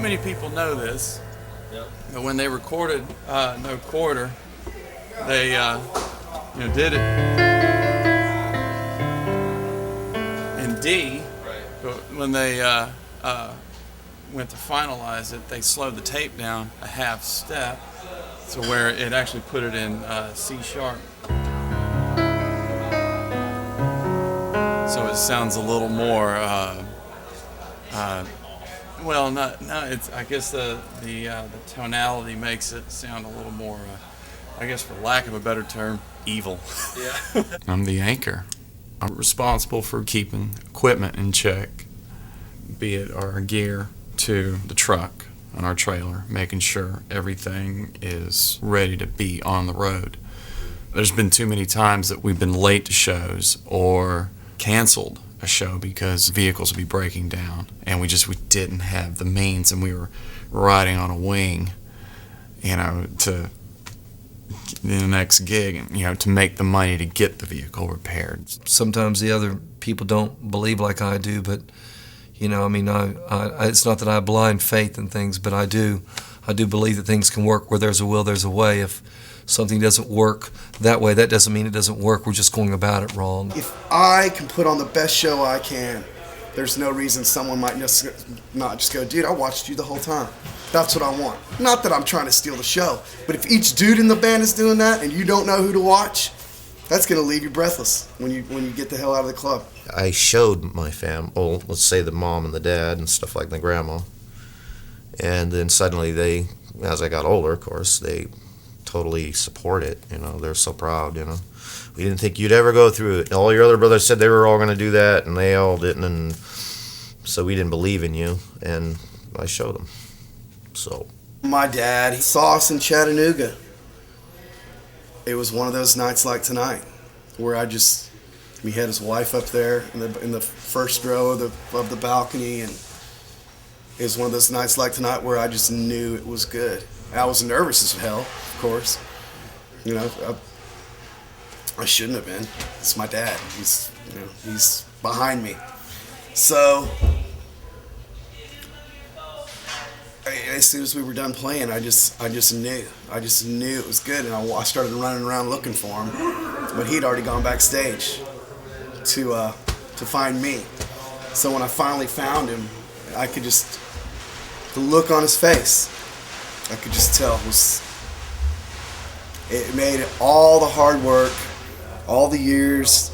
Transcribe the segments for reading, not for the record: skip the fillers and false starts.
not many people know this, but when they recorded No Quarter, they did it in D, but when they went to finalize it, they slowed the tape down a half step to where it actually put it in C sharp. So it sounds a little more, I guess the tonality makes it sound a little more, I guess for lack of a better term, evil. Yeah. I'm the anchor. I'm responsible for keeping equipment in check, be it our gear to the truck on our trailer, making sure everything is ready to be on the road. There's been too many times that we've been late to shows or canceled a show because vehicles would be breaking down and we didn't have the means, and we were riding on a wing, to the next gig, and to make the money to get the vehicle repaired. Sometimes the other people don't believe like I do, but it's not that I have blind faith in things, but I do believe that things can work. Where there's a will, there's a way. If something doesn't work that way, that doesn't mean it doesn't work. We're just going about it wrong. If I can put on the best show I can, there's no reason someone might not just go, dude, I watched you the whole time. That's what I want. Not that I'm trying to steal the show, but if each dude in the band is doing that and you don't know who to watch, that's going to leave you breathless when you get the hell out of the club. I showed my let's say the mom and the dad and stuff like the grandma. And then suddenly they, as I got older, of course, they totally support it. They're so proud. We didn't think you'd ever go through it. All your other brothers said they were all going to do that, and they all didn't, and so we didn't believe in you, and I showed them. So my dad saw us in Chattanooga. It was one of those nights like tonight, where we had his wife up there in the first row of the balcony, and it was one of those nights like tonight where I just knew it was good. I was nervous as hell, of course. I shouldn't have been. It's my dad. He's behind me. So as soon as we were done playing, I just knew. I just knew it was good, and I started running around looking for him. But he'd already gone backstage to find me. So when I finally found him, I could just, the look on his face, I could just tell it made all the hard work, all the years.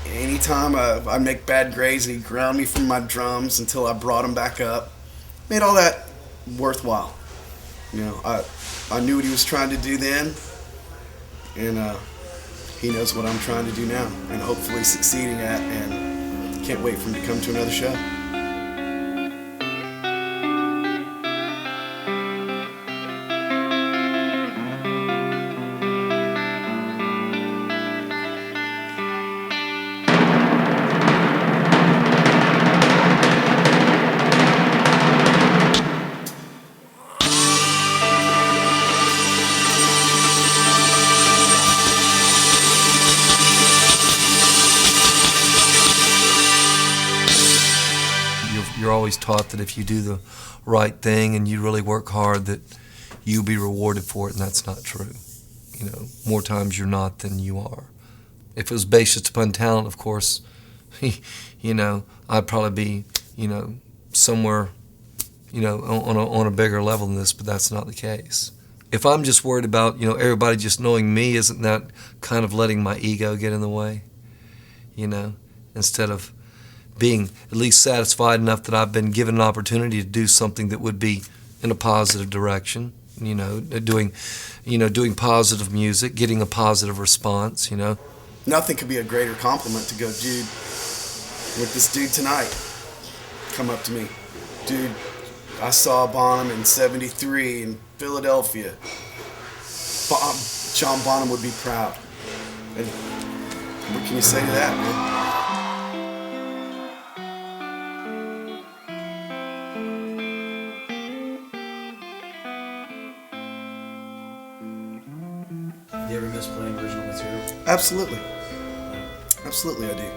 Anytime I'd make bad grades and he'd ground me from my drums until I brought him back up, made all that worthwhile. I knew what he was trying to do then, and he knows what I'm trying to do now, and hopefully succeeding at, and can't wait for him to come to another show. You're always taught that if you do the right thing and you really work hard, that you'll be rewarded for it, and that's not true. More times you're not than you are. If it was based just upon talent, of course, I'd probably be, somewhere, on a bigger level than this, but that's not the case. If I'm just worried about, everybody just knowing me, isn't that kind of letting my ego get in the way? Instead of being at least satisfied enough that I've been given an opportunity to do something that would be in a positive direction, doing positive music, getting a positive response, Nothing could be a greater compliment to go, dude, with this dude tonight, come up to me. Dude, I saw Bonham in 73 in Philadelphia. John Bonham would be proud. And what can you say to that, man? Do you ever miss playing original material? Absolutely. Absolutely, I do.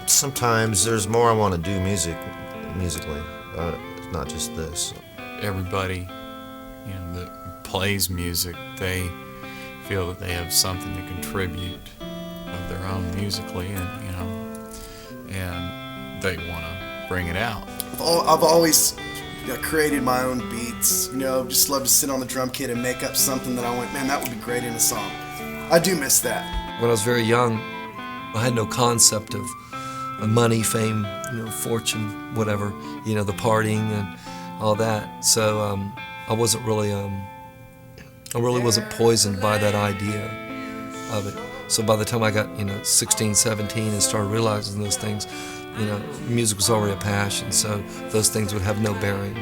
Sometimes there's more I want to do musically. not just this. Everybody, that plays music, they feel that they have something to contribute of their own musically, and they want to bring it out. I've always created my own beats. Just love to sit on the drum kit and make up something that I went, man, that would be great in a song. I do miss that. When I was very young, I had no concept of money, fame, fortune, whatever, the partying and all that. So I wasn't really, wasn't poisoned by that idea of it. So by the time I got, 16, 17 and started realizing those things, music was already a passion, so those things would have no bearing.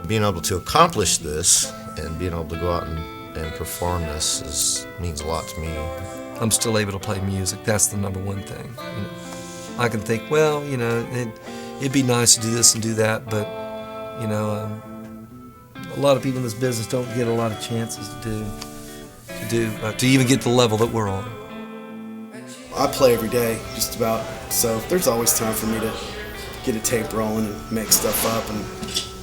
Being able to accomplish this and being able to go out and perform this means a lot to me. I'm still able to play music. That's the number one thing. I can think, well, it'd be nice to do this and do that, but a lot of people in this business don't get a lot of chances to even get to the level that we're on. I play every day, just about, so there's always time for me to get a tape rolling and make stuff up, and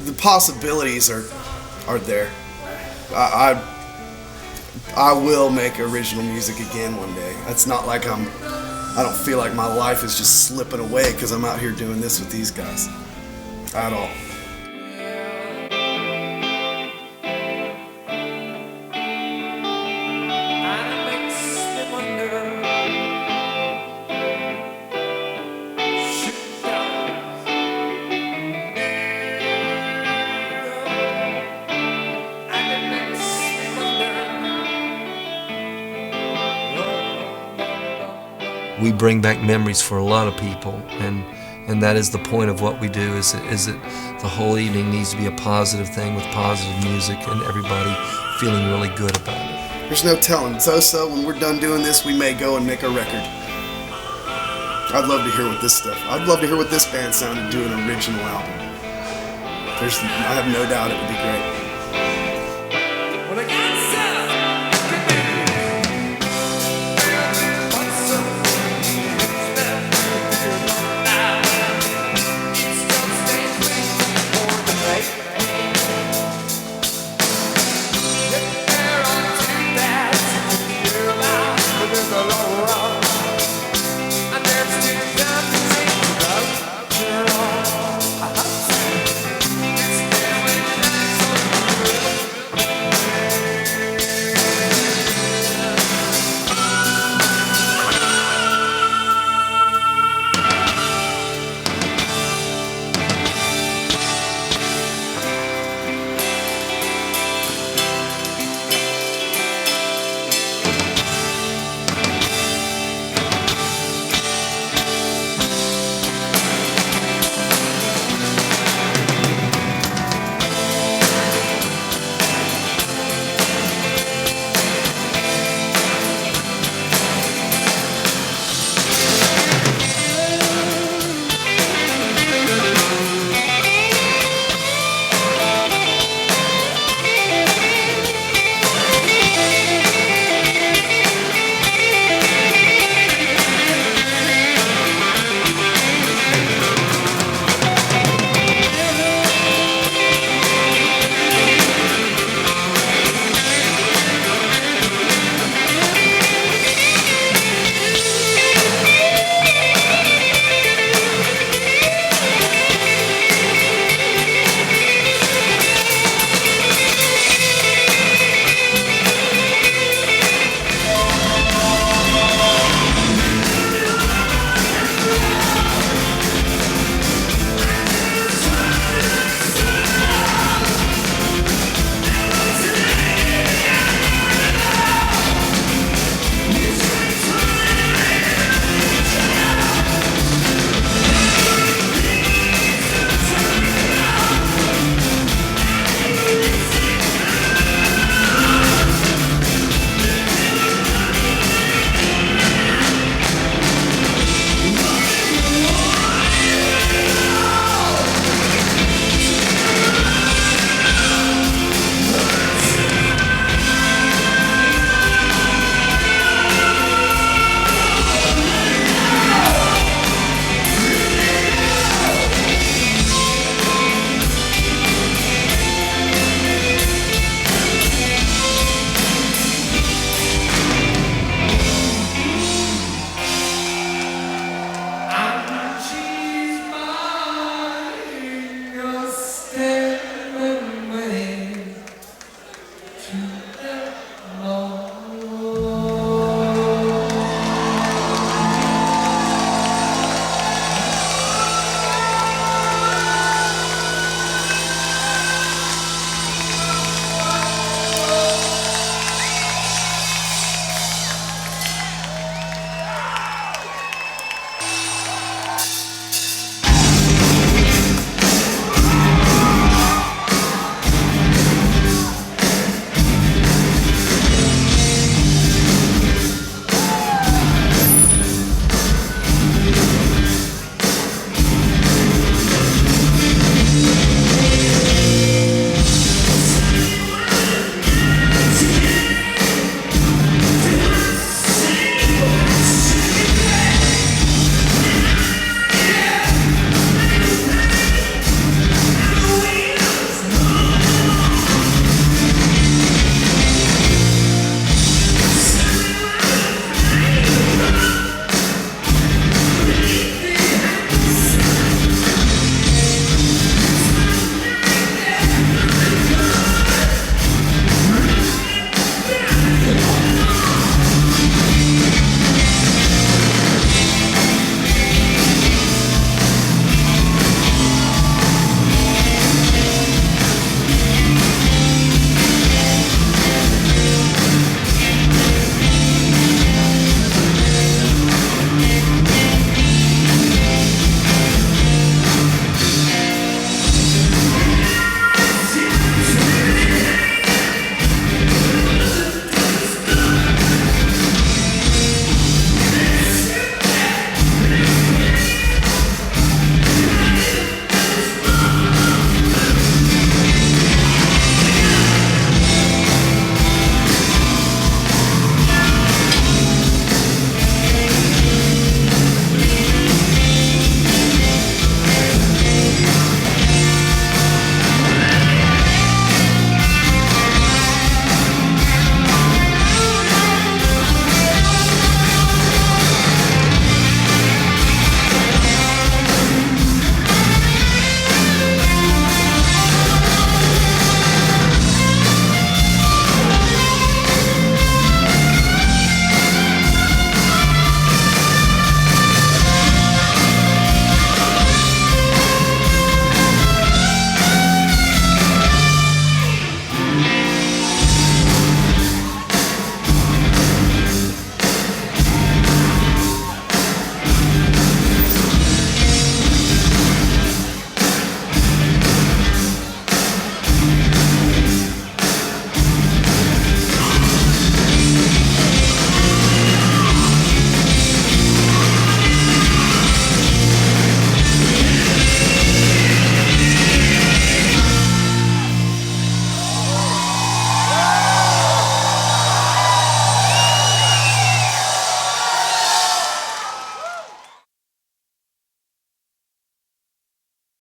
the possibilities are there. I will make original music again one day. It's not like I don't feel like my life is just slipping away because I'm out here doing this with these guys at all. We bring back memories for a lot of people, and that is the point of what we do, is that the whole evening needs to be a positive thing with positive music and everybody feeling really good about it. There's no telling. Zoso, when we're done doing this, we may go and make a record. I'd love to hear what this band sounded doing an original album. I have no doubt it would be great.